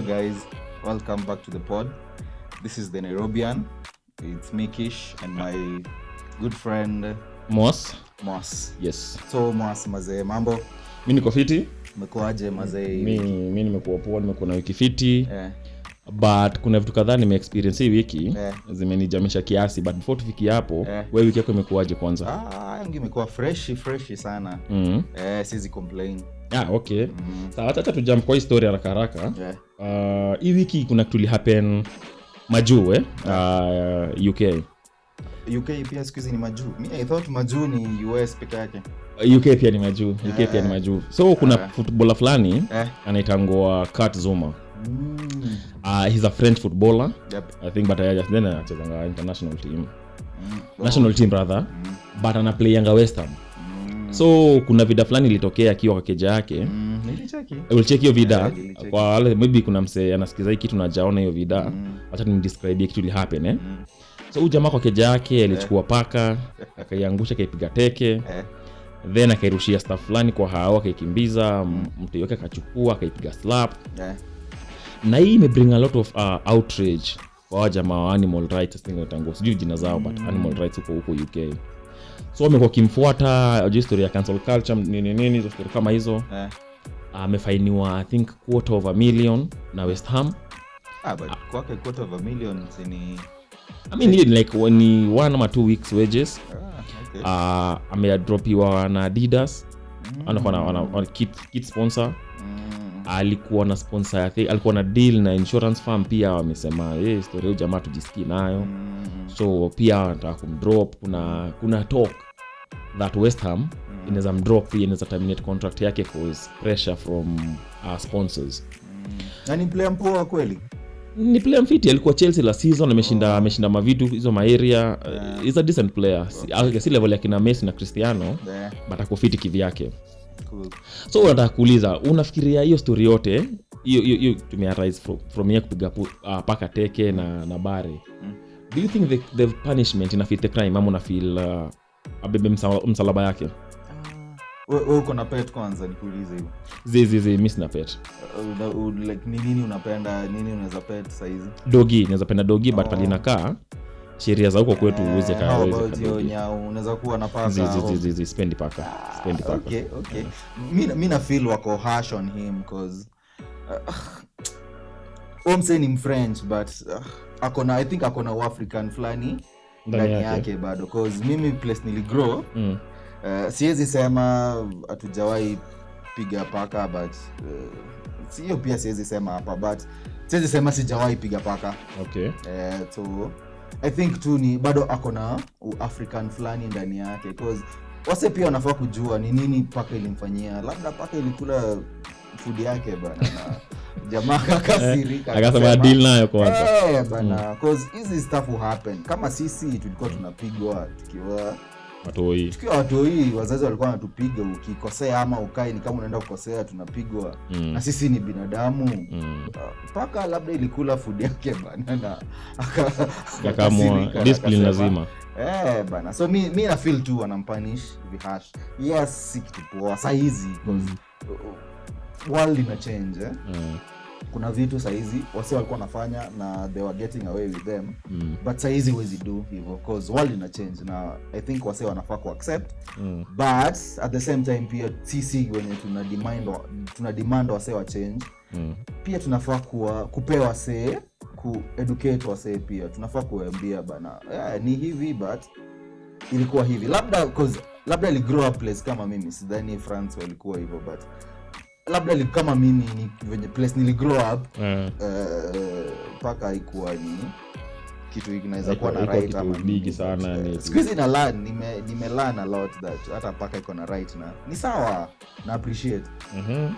Hello guys, welcome back to the pod. This is the NairoiBEERN. It's me Kish and my good friend Moss. Yes. So Moss, mazee, mambo? Mimi niko fiti. Umekuaje mazee? Mimi nimekuwa poa, nimekuwa na wiki fiti. But kuna vitu kadhaa nime-experience hii wiki zimenijamisha kiasi, but before tufikie hapo, wewe wiki yako imekuaje kwanza? Yangu imekuwa fresh sana. Siwezi complain. Okay. Sawa, acha tu jump kwa historia haraka. Hii wiki kuna kitu happen majuu UK pia siku hizi ni majuu. I thought majuu ni US peke yake. UK pia ni majuu. So kuna footballer fulani anaitangwa Kurt Zouma. He's a French footballer. Yep. I think, but then anacheza international team. National team rather. But ana play yanga West Ham. So kuna vida fulani ilitokea akiwa kwa keja yake. Ulicheck hiyo vida kwa wale maybe kuna msee anasikiza hiki kitu na jaona hiyo vida. Acha ni describe kitu li happen So huyu jamaa kwa keja yake alichukua paka, akaiangusha, akaipiga teke. Then akairushia staff fulani kwa hao, akaikimbiza, mtu yote akachukua, akaipiga slap. Na hii imebring a lot of outrage kwa jamaa wa animal rights thing tangu sijui jina zao but animal rights huko UK. So amekuwa kimfuata history ya cancel culture nini hizo story kama hizo. Amefainiwa I think $250,000 na West Ham. But kwake $250,000 ni I mean like when 1 or 2 weeks wages. Okay. Ameadropiwa na Adidas. Anakuwa kit sponsor. Alikuwa na sponsor I think alikuwa na deal na insurance firm pia, wamesema story hiyo jamaa tujisikii nayo. So pia anataka kumdrop. Kuna talk that West Ham inaweza mdrop, pia inaweza terminate contract yake cause pressure from sponsors. Na ni player mpoa kweli? Ni player mfiti, alikuwa Chelsea la season, ameshinda mavitu hizo area. He's a decent player. Si level ya kina Messi na Cristiano, but ako fiti kivyake. Cool. So nataka kuuliza, unafikiria hiyo story yote hiyo tumearise from here kupiga paka teke na bare? Do you think the punishment ina fit the crime, ama una feel abebe msalaba yake? Wewe uko na pet kwanza nikuulize hiyo. Zizi mimi sina pet. Like nini unapenda, nini unaweza pet saizi? Dogi, naweza penda dogi but pale inakaa sheria za huko kwetu uweze unaweza kuwa na paka. Zizi spendi paka. Okay. Mimi na feel wako harsh on him cause I'm saying French but I think akona African flani ndani yake bado cause mimi place niligrow. Siwezi sema hatujawahi piga paka but sio pia siwezi sema hapa but siwezi sema sijawahi piga paka. Okay. So I think tu ni bado akona African flani ndani yake cause wase pia wanafaa kujua ni nini paka ilimfanyia. Labda paka ilikula food yake bana na jamaa kakasirika. Akasema deal nayo kwanza. Bana cause hizi stuff happen. Kama sisi tulikuwa tunapigwa tukiwa watoi, wazazi walikuwa wanatupiga ukikosea ama ukae ni kama unaenda kukosea tunapigwa. Na sisi ni binadamu. Paka labda ilikula food yake bana na akaamua discipline lazima. Bana. So mi na feel tu wanampunish vihash. Yes, si kitu poa saizi because world ina change. Kuna vitu saizi wase walikuwa wanafanya na they were getting away with them. But saizi huwezi do hivyo cause world ina change na I think wase wanafaa ku accept. But at the same time pia sisi wenye tuna demand wase wa change. Pia tunafaa kupewa wase, ku-educate wase pia. Tunafaa kuambia bana ni hivi but ilikuwa hivi. Labda ili grow up place kama mimi, sidhani France walikuwa hivyo but labda kama mimi ni venye place nili grow up paka haikuwa ni kitu inaweza kuwa na right ama big sana ni squeeze na learn. Nime learn a lot that hata paka iko na right na ni sawa na appreciate.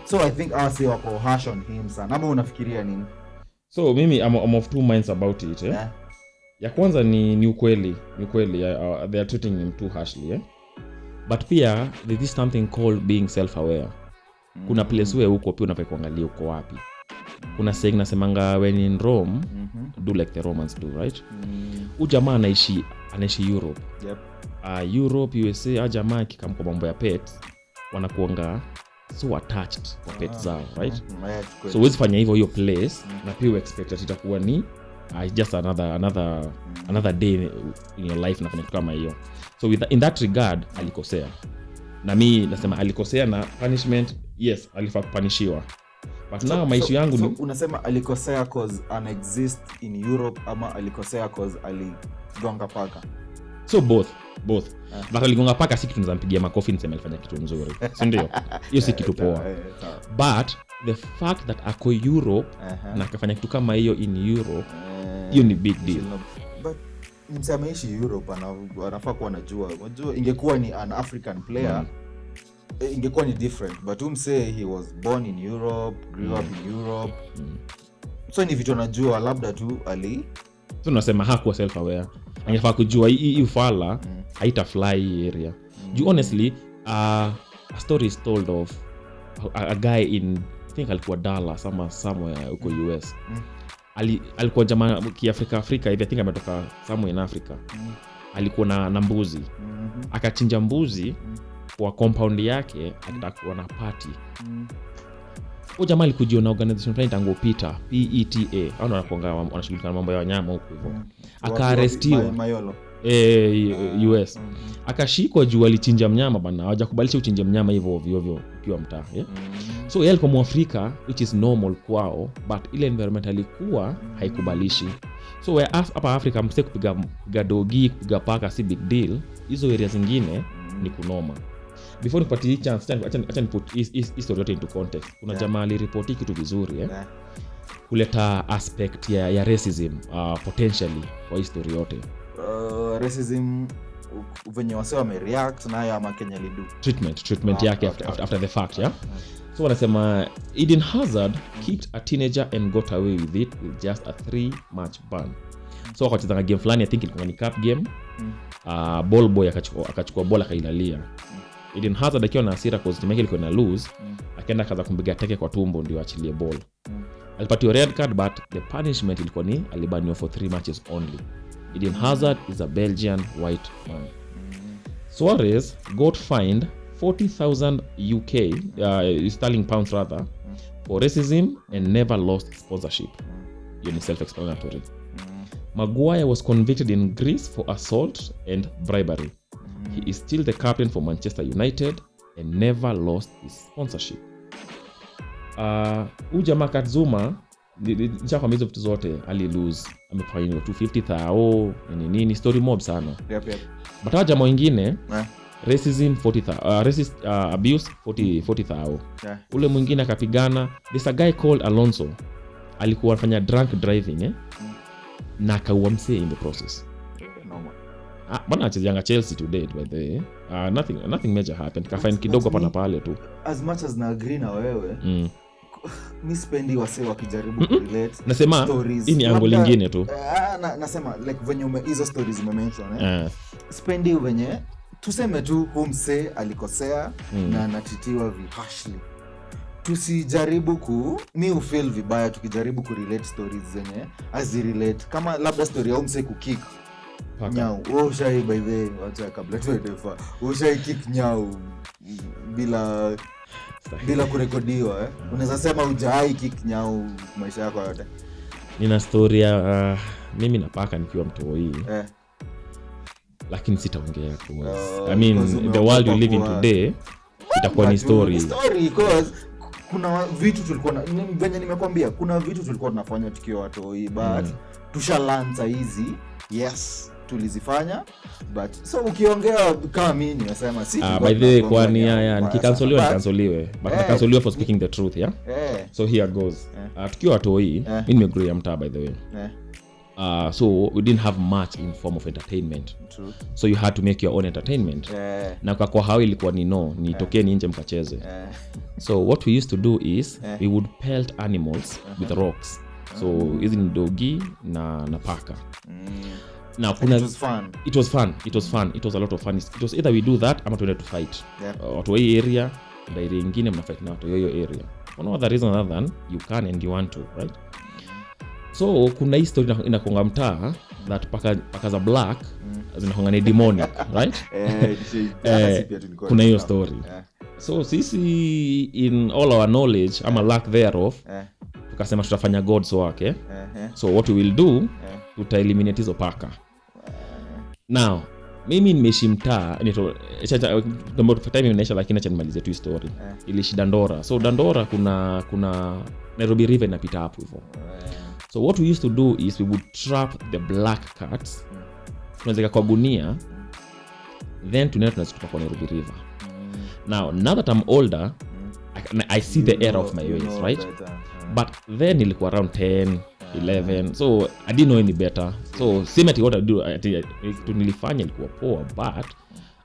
So I think I say wako harsh on him sana. Ama unafikiria nini? So mimi I'm of two minds about it. Ya kwanza ni ukweli they are treating him too harshly but pia there is something called being self aware. Kuna place wewe uko pia unafaa kuangalia uko wapi. Kuna saying nasemanga when in Rome do like the Romans do, right? Jamaa anaishi Europe. Yep. Europe, USA, jamaa kikamko mambo ya pets wanakuanga so attached kwa pets zao, right? So huwezi fanya hivyo hiyo place na pia expect that itakuwa ni just another day in your life nafanya kitu kama hiyo. So in that regard alikosea. Na mimi nasema alikosea na punishment, yes, alifaa kupanishiwa. But now maisha yangu ni unasema alikosea cause an exist in Europe ama alikosea cause aligonga paka. So both. But aligonga paka si kitu tunazampigia makofi nisema alifanya kitu mzuri. Si ndio? Hiyo si kitu poa. But the fact that ako Europe na akafanya kitu kama hiyo in Europe, hiyo ni big deal. But msameishi Europe anafaa kuwa anajua. Unajua ingekuwa ni an African player ingekuwa ni different, but say he was born in Europe, grew up in Europe. So ni vitu anajua, labda tu tunasema hakuwa self aware. Angefaa kujua hii ufala haita fly area. You honestly a story is told of a guy in I think alikuwa Dallas ama somewhere huko US. Alikuwa jamaa kiafrika hivi, I think ametoka somewhere in Africa. Alikuwa na mbuzi. Akachinja mbuzi kwa compound yake, atakuwa na party. Huyo jamaa alikujiona organization fulani tangu PETA, PETA. Hao wanashughulika na mambo ya wanyama huko hivyo. Akaarestiwa Mayolo. US. Akashikwa juu alichinja mnyama bana. Hawajakubalisha uchinje mnyama hivyo ovyo ukiwa mtaa, yeah? So yeye alikuwa Mwafrika, which is normal kwao, but ile environment alikuwa haikubalishi. So hapa Afrika msee kupiga dogi, kupiga paka si big deal. Hizo area zingine ni kunoma. Before nipatie hii chance, acha niput history yote into context. Kuna jamaa aliripoti kitu vizuri, kuleta aspect ya racism potentially kwa history yote. Racism venye wase wamereact nayo ama Kenya lidu treatment yake after the fact, yeah. So wanasema Eden Hazard kicked a teenager and got away with it with just a 3-match ban. So wakacheza game fulani, I think ilikuwa ni cup game. Ball boy akachukua bola akailalia. Eden Hazard akiwa na hasira cause team yake ilikuwa na lose, akaenda kaza kumpiga teke kwa tumbo ndio achilie ball. Alipatiwa red card, but the punishment ilikuwa ni alibaniwa for 3 matches only. Eden Hazard is a Belgian white man. Suarez got fined 40,000 UK sterling pounds rather for racism and never lost sponsorship. You need self-explanatory. Maguire was convicted in Greece for assault and bribery. He is still the captain for Manchester United and never lost his sponsorship. Jamaa Katzuma nishakwambia hizo vitu zote ali-lose. Amefanya 250,000 nini story mob sana. Yep. But hawa jamaa wengine racism 40,000, racist abuse 40,000. Ule mwingine akapigana. There's a guy called Alonso. Alikuwa anafanya drunk driving na akaua msee in the process. Bwana achezanga Chelsea today by the way. Nothing major happened. Kafine kidogo hapa na pale tu. As much as na agree na wewe, mi spendi wase wakijaribu kurelate. Nasema hii ni angle nyingine tu. Nasema like venye hizo stories umemention spendi venye tuseme tu humse alikosea na anatitiwa vihashly. Tusijaribu mi ufeel vibaya tukijaribu kurelate stories zenye azirelate. Kama labda story ya humse kukick nyau, ushai by the wacha kabla tuendefa, ushai kick nyau bila kurekodiwa unaweza sema hujai kick nyau maisha yako yote. Nina story ya mimi na paka nikiwa mtoi lakini sitaongea I mean the world we live in today itakuwa ni story because kuna vitu tulikuwa venye nimekwambia, kuna vitu tulikuwa tunafanya tukiwa watoi but tushalanza hizi, yes tulizifanya, but so ukiongea kama mimi nimesema si by the way kwani nikikansoliwa nikansoliwe, but nikansoliwa for speaking the truth, yeah. So here goes. Tukiwa watoi mimi nimegrow mtaa by the way. So we didn't have much in form of entertainment. True. So you had to make your own entertainment. Na kwa hao ilikuwa nitokeni nje mkacheze. So what we used to do is we would pelt animals with rocks. So hizi ni dogi na paka. Now it was fun. It was a lot of fun. It was either we do that ama tuende to fight. Watu wa hii area na area nyingine mnafight na watu hiyo area. No other reason other than you can and you want to, right? So kuna hii story inakonga mtaa that paka za black zinakonga ni demonic, right? Kuna hiyo story. So sisi in all our knowledge ama lack thereof tukasema tutafanya God's work so what we will do tuta eliminate hizo paka. Now mimi nimeshimtaa ndio time inaisha, lakini acha nimalize tu story. Ilishi Dandora. So Dandora kuna Nairobi River inapita hapo hivyo. So what we used to do is we would trap the black cats. Tunaweka kwa gunia then tunazitupa kwa Nairobi River. Now that I'm older, I see the error of my ways, right? But then ilikuwa around 10, 11, so I didn't know any better. So same at what I do, nilifanya ilikuwa poa, but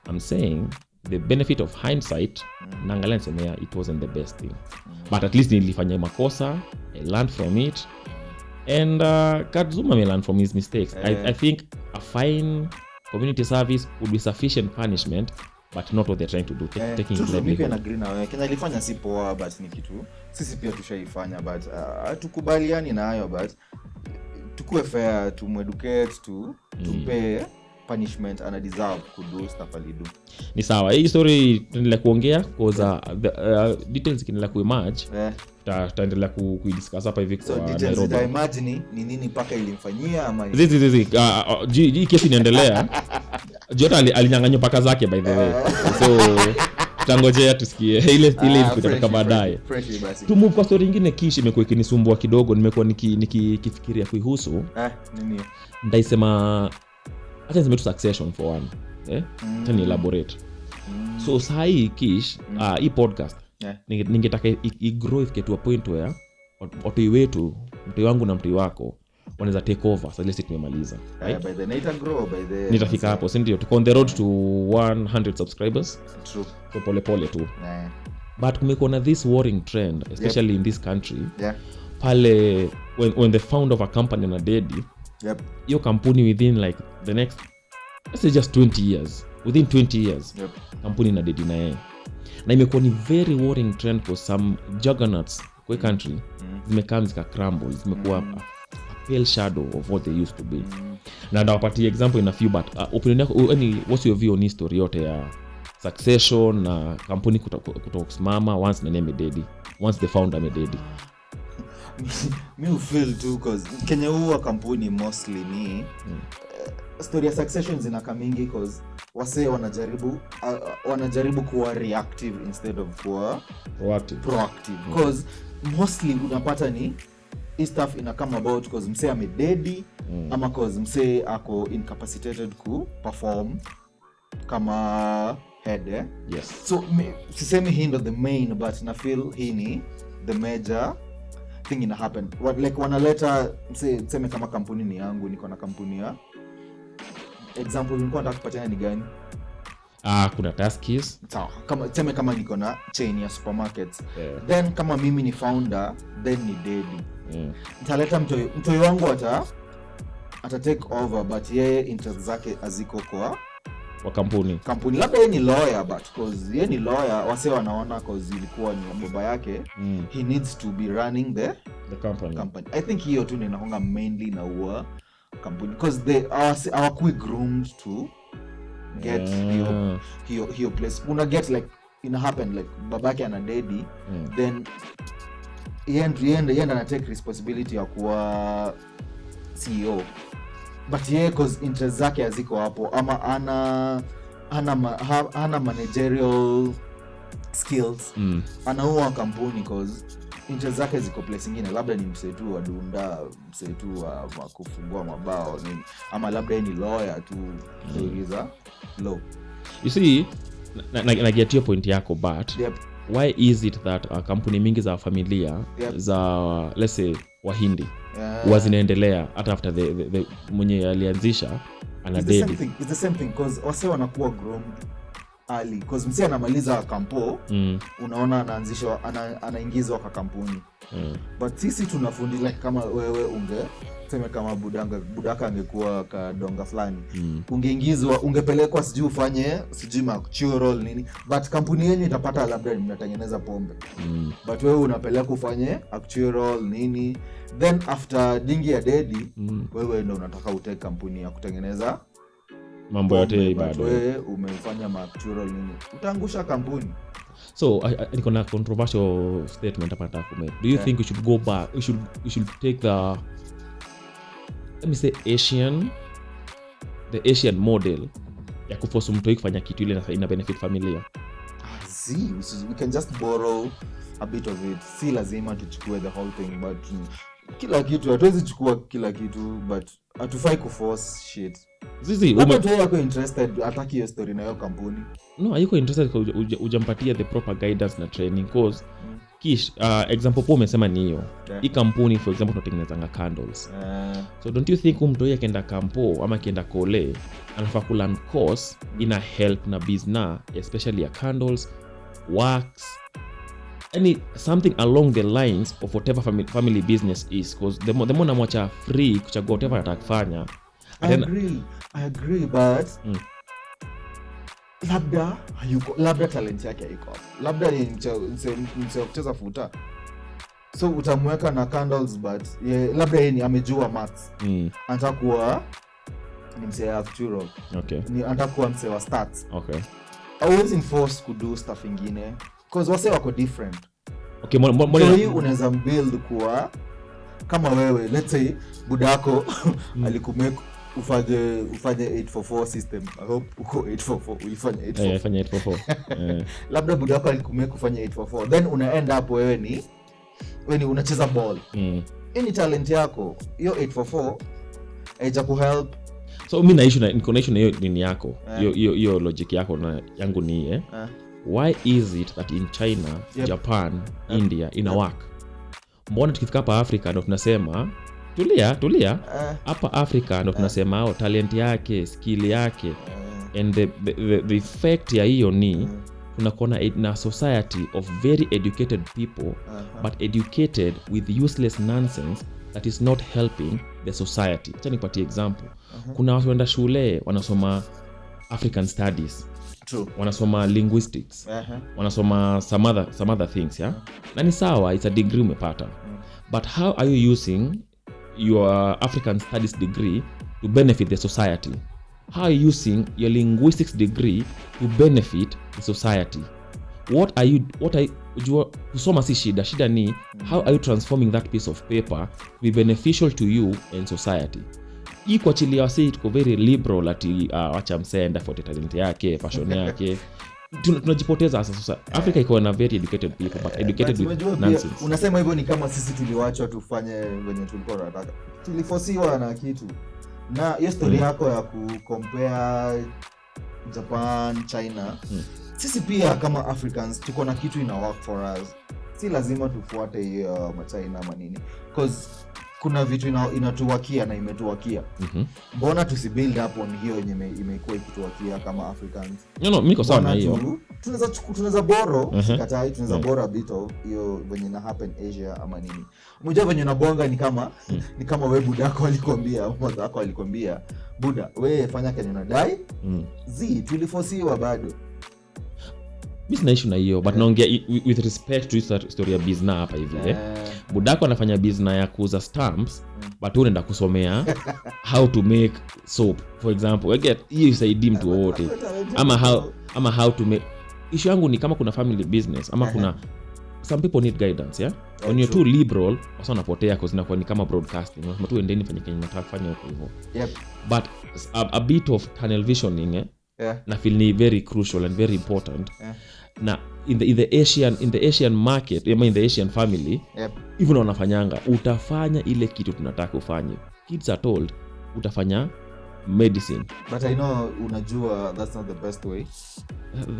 I'm saying the benefit of hindsight, naangalia nisema it wasn't the best thing. But at least nilifanya makosa, I learned from it, and Kadzuma may learn from his mistakes. I think a fine community service would be sufficient punishment, but not what they're trying to do, taking livelihood. Mimi agree na wewe. Kenya ilifanya si poa, but ni kitu sisi pia tushaifanya, but tukubaliani nayo, but tukue fair, educate, tupe punishment ana deserve kudo stuff alido. Ni sawa. Hii story tunaendelea kuongea because details kinaendelea kuemerge. Tutaendelea kuidiscuss hapa hivi kwa Nairobi. So details imagine ni nini paka ilimfanyia ama hii kesi inaendelea. Jota alinyang'anywa paka zake by the way. So tutangojea tusikie ile kutoka baadaye. Tu move kwa story nyingine. Kish imekuwa ikinisumbua kidogo, nimekuwa nikifikiria kuihusu. Nini? Ndaisema acha niseme tu succession for one. Tani elaborate. So sahi Kish, hii podcast ningetaka igrow ifike to a point where watoi wetu, mtoi wangu na mtoi wako wanaweza take over. Sasa let's tumemaliza, right? By the night grow by the nitafika hapo, si ndio? Tuko on the road to 100 subscribers. True. So pole tu. But kumekuwa na this worrying trend, especially in this country. Pale when the founder of a company na dedi, hiyo kampuni within like the next, let's say just 20 years, within 20 years kampuni na dedi na yeye. Na imekuwa ni very worrying trend for some juggernauts kwa country. Zimekaa zika crumble, zimekuwa pale shadow of what they used to be. Na ndawapatia example in a few, but opinion yako, what's your view on history yote ya succession na kampuni kutokusimama once na name dedi, once the founder mededi? Me feel too cause Kenya huwa kampuni mostly ni story ya succession zinaka mingi cause wase wanajaribu kuwa reactive instead of kuwa proactive. Cause mostly unapata ni stuff ina come about cause msee amededi ama cause msee ako incapacitated ku perform kama head. Yes. So sisemi hii ndo the main, but na feel hii ni the major thing ina happen. Like wanaleta mseme kama kampuni ni yangu, niko na kampuni ya example nilikuwa nataka kupatiana ni gani? Kuna Tuskys. Sawa. Kama niko na chain ya supermarkets. Then kama mimi ni founder, then ni dedi. Nitaleta mtoi wangu ata take over, but yeye interest zake aziko kwa kampuni. Labda yeye ni lawyer, but cause yeye ni lawyer, wase wanaona cause ilikuwa ni baba yake, he needs to be running the company. I think hiyo tu ninahonga mainly na uwa kampuni because they are quick groomed to get hiyo place. Una get like ina happen like babake ana daddy, then yeye ana take responsibility ya kuwa CEO, but yeye cause interest zake haziko hapo ama ana managerial skills, anaua kampuni cause interest zake ziko place nyingine, labda ni msetu wa dunda, msetu wa kufungua mabao nini, ama labda ni lawyer tu kuuliza law. You see, na get your point yako, but why is it that kampuni mingi za familia za let's say Wahindi wazinaendelea hata after the mwenye alianzisha ana dedi? It's the same thing cause wase wanakuwa grown early cause msi anamaliza kampo, unaona anaanzishwa anaingizwa kwa kampuni. But sisi tunafundi like kama wewe sema kama budaka angekuwa kadonga fulani, ungeingizwa, ungepelekwa sijui ufanye sijui actual nini, but kampuni yenu itapata labda mnatengeneza pombe, but wewe unapeleka ufanye actual nini, then after dingi ya dedi wewe ndio unataka uteke kampuni ya kutengeneza mambo yote ibada, wewe umefanya actual nini, utaangusha kampuni. So niko na controversial statement hapa nataka kumake. Do you think we should go back, we should take the, let me say, the Asian model ya kuforce mtu kufanya kitu ile ina benefit familia? See, we can just borrow a bit of it. Si lazima tuchukue the whole thing, but kila kitu hatuwezi chukua kila kitu, but hatufai kuforce shit. Zizi mtu yako interested ataki hiyo story na hiyo kampuni. No, ayuko interested kwa ujampatia the proper guidance na training, cause kish example po umesema ni hiyo. Hii kampuni for example tunatengenezanga candles. So don't you think mtu yeye akaenda kampo ama akienda kole anafaa ku learn course ina help na business, especially ya candles, wax, something along the lines of whatever family business is, because the more namwacha free kuchagua whatever atakufanya. I agree, but labda talent yake haiko, labda ni mse kucheza futa, so utamweka na candles, but labda yeye amejua maths, anataka kuwa ni mse wa futuro, okay, ni anataka kuwa mse wa stats, okay. Always enforce kudo stuff ingine because wase wako different. Okay, so hii unaweza build kuwa kama wewe, let's say budako alikumake ufanye 844 system. I hope uko 844 ulifanya 844. Fanya 844. Labda budako alikumake kufanya 844, then una end up wewe ni unacheza ball. Any talent yako hiyo 844 haija kuhelp. So mimi niko na issue na hiyo nini yako, hiyo logic yako na yangu ni why is it that in China, Japan, India ina work? Mbona tukifika hapa Afrika ndo tunasema tulia hapa Afrika ndo tunasema talent yake, skill yake, and the effect ya hiyo ni tunakuwa na society of very educated people but educated with useless nonsense that is not helping the society. Acha nipatie example. Kuna watu wanaenda shule wanasoma African studies. True. Wanasoma linguistics. Wanasoma some other things, yeah? Na ni sawa, it's a degree umepata. But how are you using your African studies degree to benefit the society? How are you using your linguistics degree to benefit the society? What are you kusoma si shida ni how are you transforming that piece of paper to be beneficial to you and society? Hii kwa chili ya say tuko very liberal ati wacha msenda for talent yake, passion yake. Tunajipoteza sasa. Africa iko na very educated people but educated with nonsense. Unasema hivyo ni kama sisi tuliwachwa tufanye wenye tulikuwa tunataka. Tulifosiwa na kitu. Na hiyo story yako ya kucompare Japan, China. Sisi pia kama Africans tuko na kitu ina work for us. Si lazima tufuate hiyo China ama nini. Because kuna vitu inatuwakia na imetuwakia. Mbona tusibuild up on hiyo yenye imekuwa ikituwakia kama Africans? No, mimi kwa sawa na hiyo. Tunaweza borrow, sikatai, tunaweza borrow a bit of hiyo venye na happen Asia ama nini. Mmoja venye unabonga ni kama wewe budako alikwambia, mmoja wako alikwambia, buda, wewe fanya kenye unadai. Tulifosiwa bado. Mimi sina issue na hiyo, but naongea with respect to story ya business hapa hivi. Budako anafanya business ya kuuza stamps, but wewe unaenda kusomea how to make soap for example. I get hiyo isaidii mtu wote. Ama how to make. Issue yangu ni kama kuna family business ama kuna some people need guidance, yeah? When you're too liberal, wasa unapotea kwa zinakuwa ni kama broadcasting. Unasema tu endeni fanye kenye unataka kufanya huko hivyo. But a bit of tunnel visioning, na feel ni very crucial and very important. Na in the Asian market, in the Asian family, even wanafanyanga, utafanya ile kitu tunataka ufanye. Kids are told utafanya medicine. But I know unajua that's not the best way.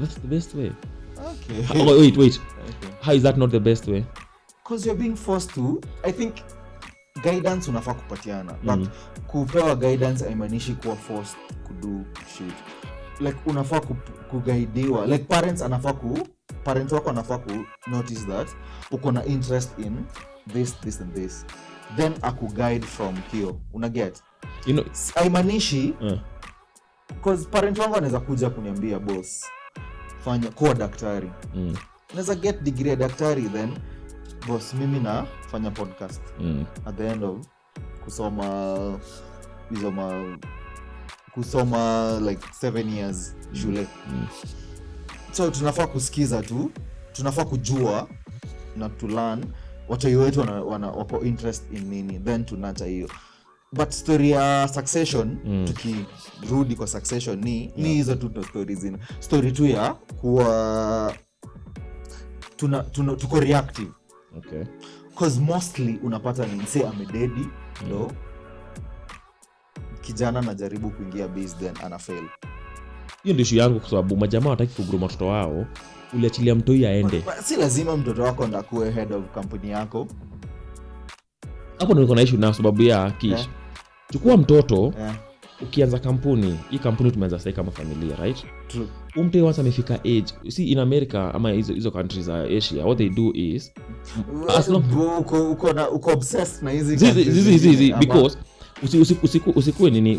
That's the best way. Okay. Wait. Okay. How is that not the best way? Because you're being forced to. I think guidance unafaa kupatiana. But kupewa guidance haimaanishi kuwa forced kudo shit. Like unafaa kuguidiwa. Like parents wako anafaa ku notice that uko na interest in this and this. Then akuguide from hiyo. Una get? You know, haimaanishi because parent wangu anaweza kuja kuniambia boss fanya kuwa daktari. Naweza get degree ya daktari, then boss mimi na fanya podcast. At the end of kusoma like 7 years shule. So tunafaa kusikiza tu, tunafaa kujua na to learn watoi wetu wako interest in nini, then tunacha hiyo. But story ya Succession, tukirudi kwa Succession ni hizo tu stories zina. Story tu ya kuwa tuko reactive. Okay. Cause mostly unapata ni msee amededi ndo kijana anajaribu kuingia base then ana fail. Hiyo ndio issue yangu, kwa sababu majamaa wataki kugrow watoto wao, uliachilia mtoi aende. Si lazima mtoto wako ndakuwe head of company yako. Hapo ndio niko na issue na sababu ya Kish. Chukua mtoto, ukianza kampuni, hii kampuni tumeanza sasa kama familia, right? True. Umtoi once amefika age, see in America ama hizo countries za Asia, what they do is uko obsessed na hizi countries because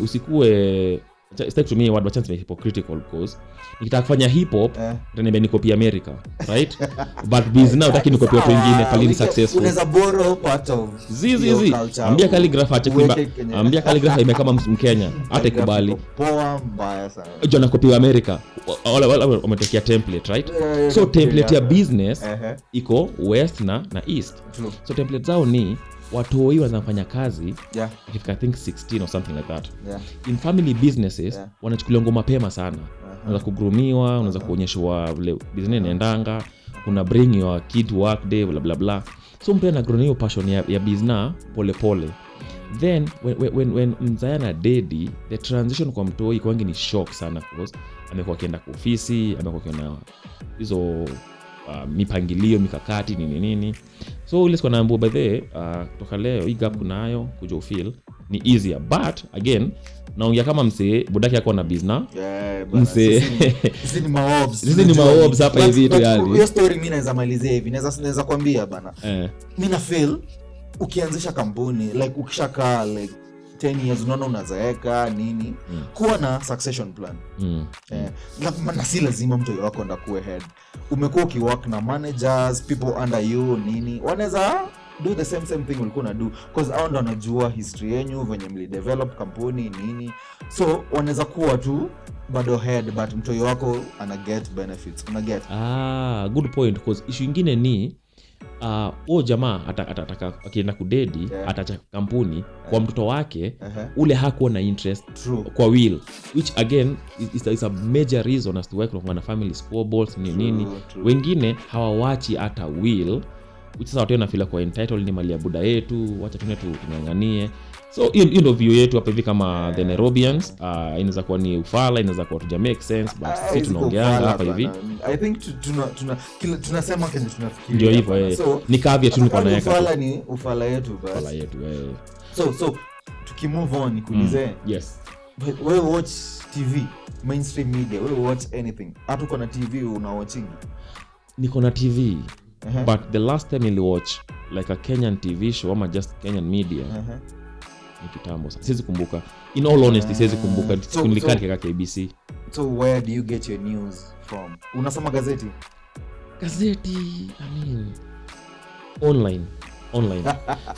usikue start to me what chance hypocritical, because nikitaka kufanya hip hop ndio niko America, right? But biz now utaki niko watu wengine pali successful. Unaweza borrow part of zizi. Ambia calligraph ache kuimba. Ambia calligraph imekama Mkenya hata ikubali. Poa mbaya sana. Jona copy America. Wala wametokea template, right? So template ya business iko west na east. So template zao ni watoi wanafanya kazi I think 16 or something like that. In family businesses wanachukulia ngoma mapema sana. Unaweza kugrumiwa, unaweza kuonyeshwa vile business inaendanga, kuna bring your kid to work day blah blah blah. So mtu ana grow hiyo passion ya business pole pole. Then when mzayana daddy, the transition kwa mtoi kwangi ni shock sana, because amekuwa akienda kwa ofisi, amekuwa akienda hizo mipangilio mikakati nini. So ile sikuwa naambiwa by the kutoka leo hii gap kunayo kuja ufeel ni easier, but again naongea kama msee budaki yako na business msee sisi ni maobs hapa hivi tu yani. Hiyo story mimi naweza malizia hivi, naweza kwambia bana, mimi na feel ukianzisha kampuni like ukishakaa like 10 years unaona unazaeka nini, kuwa na succession plan. Na si lazima mtu wako ndo kuwe head. Umekuwa ukiwork na managers, people under you nini, wanaweza do the same thing ulikuwa na do, because hao ndo wanajua history yenu venye mlidevelop kampuni nini. So wanaweza kuwa tu bado head, but mtu wako ana get benefits, una get. Good point, because issue nyingine ni jamaa atataka akienda kudedi atacha kampuni kwa mtoto wake ule hakuwa na interest kwa will, which again is a major reason as to why kuna family squabbles nini. Wengine hawawachi hata will, which sasa watu wanafeel kwa entitled ni mali ya buda yetu, wacha tunang'ang'anie. So hiyo ndio view yetu hapa hivi kama the NairoiBEERns. Inaweza kuwa ni ufala, inaweza kuwa tuja make sense, but sisi tunaongeanga hapa hivi. I think tunasema kile tunafikiria. Ndio hivyo so, ni kavya tu niko naweka. Ufala ni ufala yetu basi. Ufala yetu So tukimove on nikuulize. Yes. Wewe watch TV, mainstream media, wewe watch anything? Hata uko na TV una watching? Niko na TV. But the last time I watch like a Kenyan TV show ama just Kenyan media. Ni kitambo sana. Siwezi kumbuka. In all honesty siwezi kumbuka. Tulikali kaka KBC. So where do you get your news from? Unasoma gazeti? Gazeti, I mean online.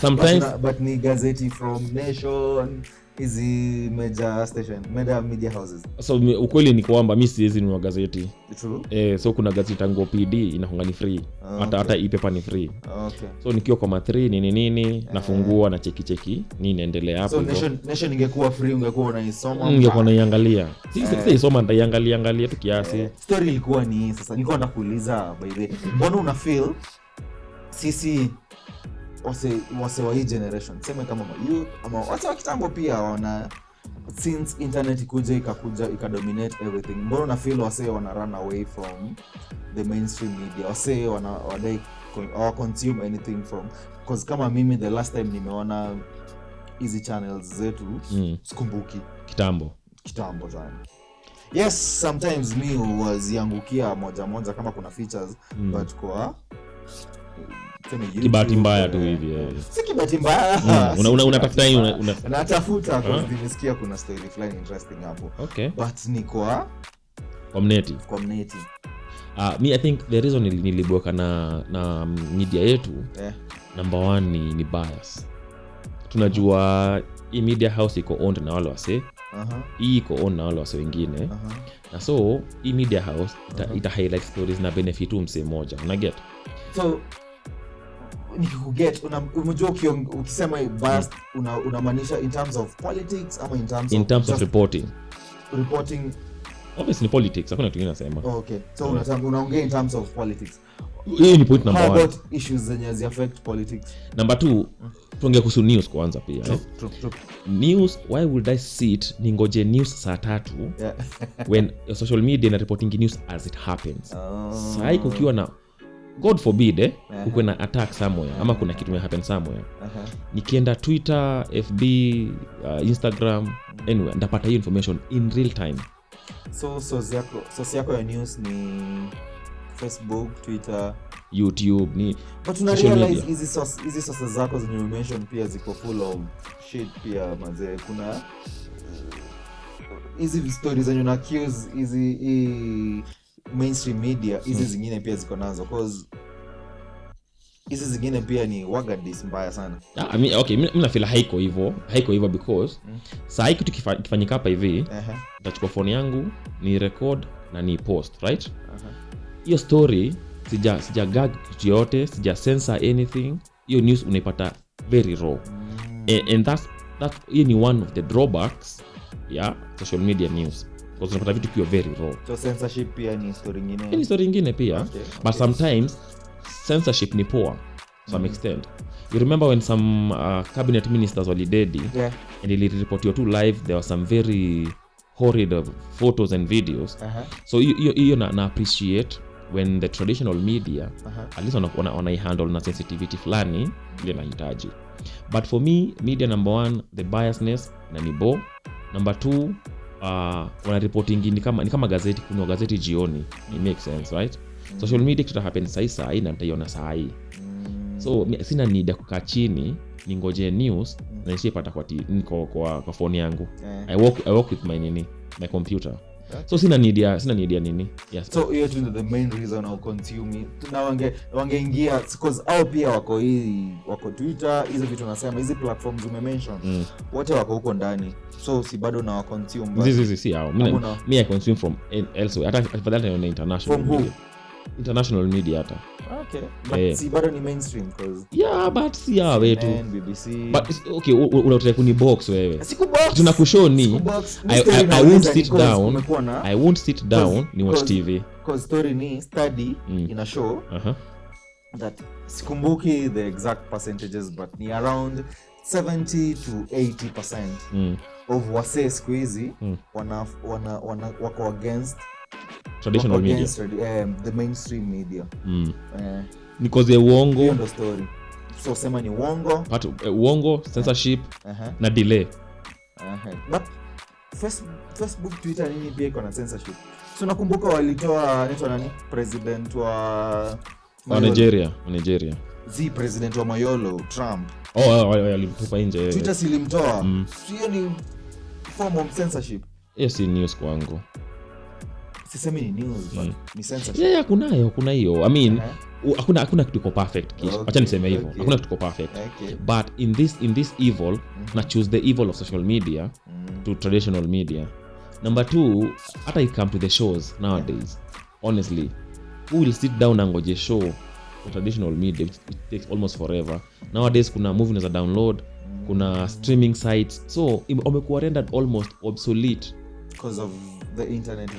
Sometimes but ni gazeti from Nation, hizi major station, major media houses. So ukweli ni kwamba mimi siwezi nunua gazeti. True. So kuna gazeti tango PD inakuanga ni free. Hata e-paper ni free. Okay. So nikiwa kwa ma3 nini nafungua na cheki nini inaendelea hapo. So Nation ingekuwa free ungekuwa unaisoma? Ungekuwa unaiangalia. Sisi isoma ndaiangalia tu kiasi. Story ilikuwa ni sasa nilikuwa nakuuliza by the way, mbona una feel sisi wase wa hii generation, sema kama youth ama watu wa kitambo pia wana, since internet ikakuja ikadominate everything, mbona na feel wase wana run away from the mainstream media, wase wadai consume anything from, because kama mimi the last time nimeona hizi channels zetu sikumbuki kitambo sana. Yes, sometimes me was yangukia moja kama kuna features but kwa kibati mbaya tu hivi. Si kibati mbaya. Unatafuta hiyo natafuta kwa nimesikia kuna story fulani interesting hapo. Okay. But ni kwa community. Me I think the reason niliboka na media yetu number 1 ni bias. Tunajua hii media house iko owned na wale wase. Hii iko owned na wale wase wengine. Na so hii media house ita highlight stories na benefit mse moja, una get. So nikikuget unajua ukisema biased unamaanisha in terms of politics ama in terms of reporting obviously politics, hakuna kitu kingine nasema. Okay, so unaongea in terms of politics. Hii ni point number 1. How about issues zenye affect politics? Number 2, tuongee kuhusu news kwanza pia. True. News, why would I sit ningoje news saa 3 when social media na reporting news as it happens? Sai kukiwa na God forbid kuwe na attack somewhere ama kuna kitu happen somewhere. Nikienda Twitter, FB, Instagram, anywhere ndapata hiyo information in real time. So yako ya news ni Facebook, Twitter, YouTube ni. But una realize hizi sources zako zenye mention pia ziko full of shit pia mazee. Kuna hizi stories zenye na accuse hizi mainstream media, hizi zingine pia ziko nazo cause hizi zingine pia ni wagadis mbaya sana. Okay, mimi nafeel haiko hivyo because saa hii kitu kifanyika hapa hivi, nitachukua phone yangu ni record na ni post, right? Hiyo story sija gag kitu yote, sija censor anything. Hiyo news unaipata very raw. And that ni one of the drawbacks social media news. Because unapata vitu kiwa very raw. So censorship pia ni story nyingine. Ni story nyingine pia. Okay. But sometimes censorship ni poor to some extent. You remember when some cabinet ministers were dedi and they reported to live, there were some very horrid photos and videos. So you na appreciate when the traditional media at least on handle na sensitivity fulani ile nahitaji. But for me, media number 1, the biasness na nibo. Number 2, wana reporting ni kama gazeti, kuna gazeti jioni. It makes sense, right? Social media kitu happen saa na nitaiona saa hii. So sina need ya kukaa chini ningoje news na nishipata kwa phone yangu. I work with my computer. So sina need ya nini. Yes. So hiyo tu the main reason I consume it. Na wangeingia because au pia wako Twitter, hizo vitu nasema hizi platforms umemention. Wote wako huko ndani. So si bado na consume. This si hao. Mimi I consume from elsewhere. Hata afadhali na international from media. International media hata. Okay. But si bado ni mainstream because but si ya wetu. BBC. But okay, unataka kuni box wewe. Sikubox. Tunakushow ni I won't sit down ni watch TV. Because story ni study ina show that sikumbuki the exact percentages but ni around 70 to 80% of wase siku hizi wako against traditional media, the mainstream media. Because uongo hiyo ndo story. So sema ni uongo, uongo, censorship na delay. But Facebook, Twitter nini pia iko na censorship. So nakumbuka walitoa nani president wa Nigeria. President wa Mayolo, Trump. Alitupa nje. Twitter silimtoa. Hiyo ni form of censorship. Yes, ni news kwangu. Sisemi ni news but ni censorship. Kuna hiyo. I mean, hakuna kitu kiko perfect. Acha niseme hivyo. Hakuna kitu kiko perfect. But in this evil, na choose the evil of social media to traditional media. Number 2, hata it come to the shows nowadays. Honestly, who will sit down and watch a show for traditional media? It takes almost forever. Nowadays kuna movie za download, kuna streaming sites. So imekuwa rendered almost obsolete because of the internet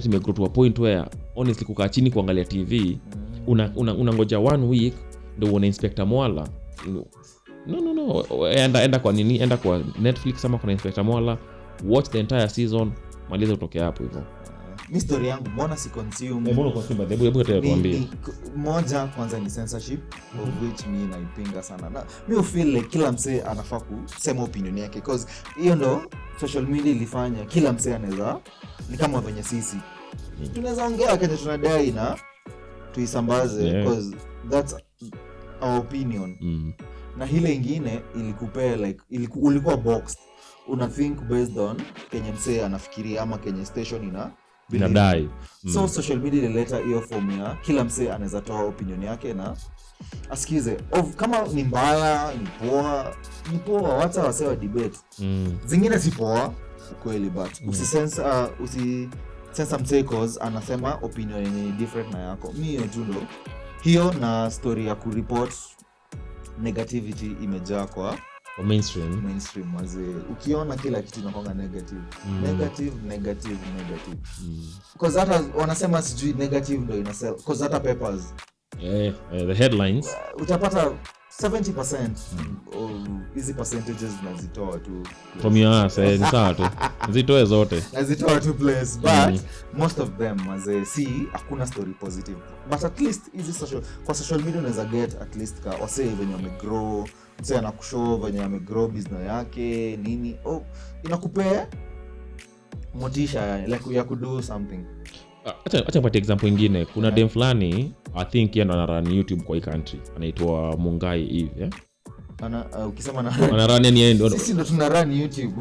imegrow to a point where honestly kukaa chini kuangalia TV unangoja 1 week ndio uone Inspector Mwala. No. Enda kwa nini? Enda kwa Netflix ama kuna Inspector Mwala, watch the entire season, maliza utoke hapo hivyo. Ni story yangu, mbona si consume? Mbona consume? Hebu tuambie. Moja kwanza ni censorship, of which mimi naipinga sana. Na mimi feel like kila msee anafaa kusema opinion yake because hiyo ndo social media ilifanya. Kila msee anaweza, ni kama venye sisi tunaweza ongea kile tunadai na tuisambaze because that's our opinion. Na ile ingine ilikupea like ulikuwa boxed, una think based on kenye msee anafikiria ama kenye station inadai. So social media ilileta hiyo form ya kila msee anaweza toa opinion yake na asikize kama ni mbaya ni poa hata wasee wa debate. Zingine si poa ukweli, but usisensa msee cause anasema opinion yenye different na yako. Mi hiyo tu ndo hiyo, na story ya kureport negativity imejaa kwa mainstream wazee. Ukiona kila kitu inakuwa negative. Cause hata wanasema sijui negative ndo ina sell, cause hata papers the headlines utapata 70% hizi percentages nazitoa tu from your ass. Ni sawa tu zitoe zote, nazitoa tu place, but most of them mazee hakuna story positive. But at least hizi social media unaweza get at least ka wase venye wamegrow, msee anakushow venye amegrow business yake nini, inakupea motisha like ya kudo something. Acha nipate example nyingine. Kuna dem fulani I think yeye ndo anarun YouTube kwa hii country, anaitwa Mungai hivi ukisema anarun ni yeye ndo sisi ndo tunarun YouTube.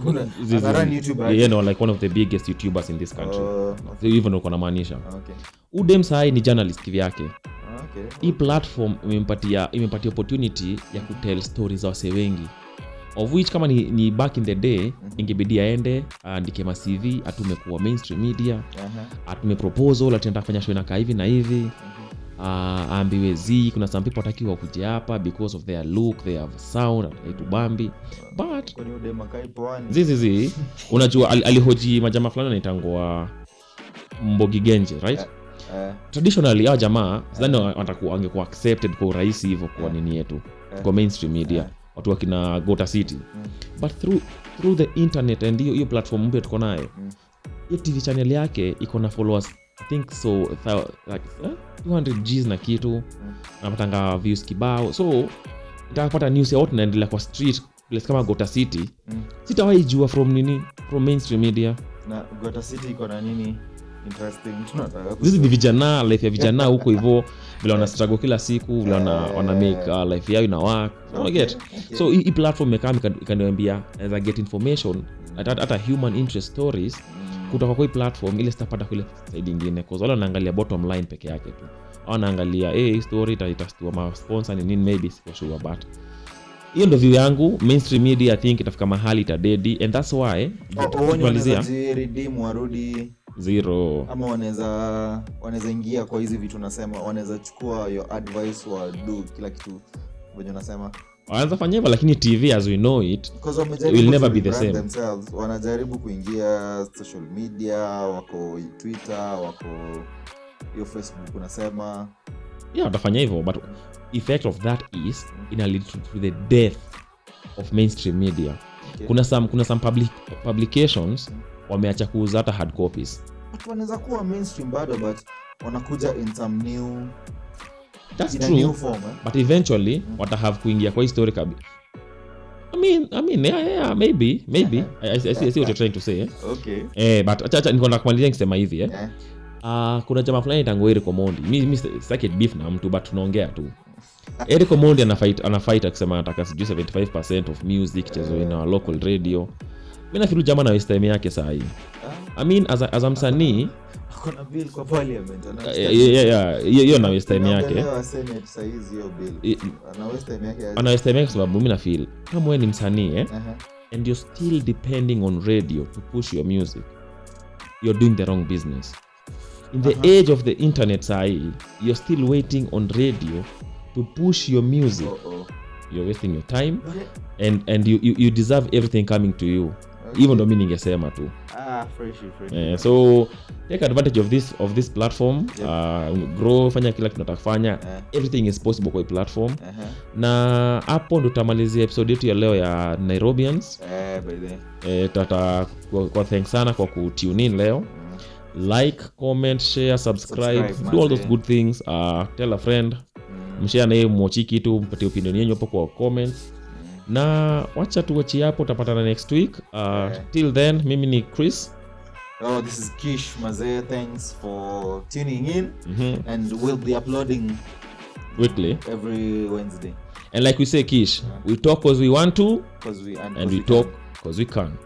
Anarun YouTube yeye ndo like one of the biggest YouTubers in this country. So even uko na maanisha udem sai ni journalist kivyake. Hii platform imempatia opportunity ya kutell stories za wase wengi, of which kama ni back in the day ingebidi aende andike ma CV, atume kwa mainstream media, atume proposal, atenda kufanya show na hivi na hivi, ambiwe kuna some people watakiwa kuja hapa because of their look, they have sound etubambi, but kwa nini makai poani zizi unajua alihoji majama fulani anaitangwa Mbogi Genje, right? Traditionally hao jamaa sidhani watakuwa angekuwa accepted kwa urahisi hivyo kwa nini yetu kwa mainstream media, watu wakina Gota City. But through the internet and hiyo platform mpya tuko nayo, hiyo TV channel yake iko na followers I think so like 200 Gs na kitu, anapatanga views kibao. So itapata news ya watu naendelea kwa street place kama Gota City, sitawahi jua from mainstream media. Na Gota City iko na nini interesting tunataka hizi ni vijana, life ya vijana huko hivyo vile wana struggle kila siku, vile wana make life yao ina work. So hii platform imekaa ikaniambia as I get information hata human interest stories kutoka kwa hii platform, ile sitapata kule side nyingine, kwa sababu wanaangalia bottom line peke yake tu, wanaangalia story itastua ma sponsor ni nini, maybe for sure. But hiyo ndio view yangu. Mainstream media I think itafika mahali itadedi, and that's why tunalizia redeem warudi zero, ama wanaweza ingia kwa hizi vitu nasema, wanaweza chukua your advice wa do kila kitu venye unasema wanaweza fanya hivyo, lakini TV as we know it will never be the same. Wanajaribu kuingia social media, wako Twitter, wako hiyo Facebook unasema, watafanya hivyo, but effect of that is ina lead to the death of mainstream media. Kuna some publications wameacha kuuza hata hard copies. Watu wanaweza kuwa mainstream bado, but wanakuja in some new, that's true, new form, but eventually wata have kuingia kwa history kabisa. I mean yeah, maybe I see what you're trying to say. Okay. But acha niko nakumalizia nikisema hivi kuna jamaa fulani tangu Eric Omondi. Mimi sitaki beef na mtu, but tunaongea tu. Eric Omondi anafight akisema anataka 75% of music chezwe na local radio. Mimi nafikiri jamaa na waste time yake saa hii. I mean as msanii kuna bill kwa parliament hiyo na waste time yake. Senate size hiyo bill. Ana waste time yake sababu mimi na feel kama wewe ni msanii and you're still depending on radio to push your music, you're doing the wrong business. In the age of the internet you're still waiting on radio to push your music. You're wasting your time and you deserve everything coming to you. Even though mimi ningesema tu fresh. So take advantage of this platform. Grow, fanya kila kitu unataka kufanya. Everything is possible kwa hii platform. Na hapo ndo tutamalizia episode yetu ya leo ya NairoiBEERns. Tata kwa thanks sana kwa kutune in leo. Like, comment, share, subscribe, do all those good things. Tell a friend. Mshare na yeye mwochi kitu, mpatie opinion yenu hapo kwa comments. Na wacha tuwachi hapo, utapatana next week. Till then, mimi ni Chris. This is Kish Mazee. Thanks for tuning in. And we'll be uploading weekly every Wednesday. And like we say, Kish, we talk because we want to, and we talk because we can.